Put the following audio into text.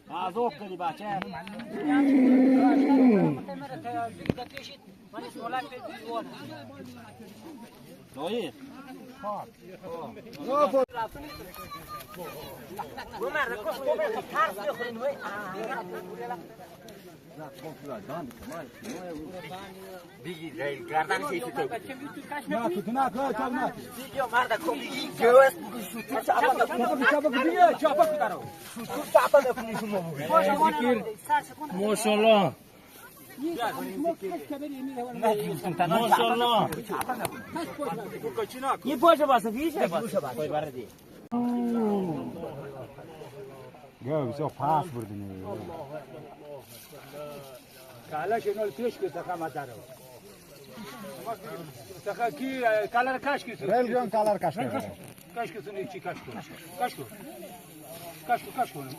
ذوق کردی بچه دایی بگی گردن کیفی تو نه تو نه کار نه یا مرد کو بگی گوس بگی شوتو چاپا بگی چاپا کارو شوتو چاپا بکنی شما ماشاءالله ماشاءالله یه پاشه باسه پیشه باسه پای بردی یا بسیار پاس بردیم کالا شنو پیش که سخا مدارو سخا کی کالر کاش کی ریل جان کالر کاش کاش کی سنی چی کاش اون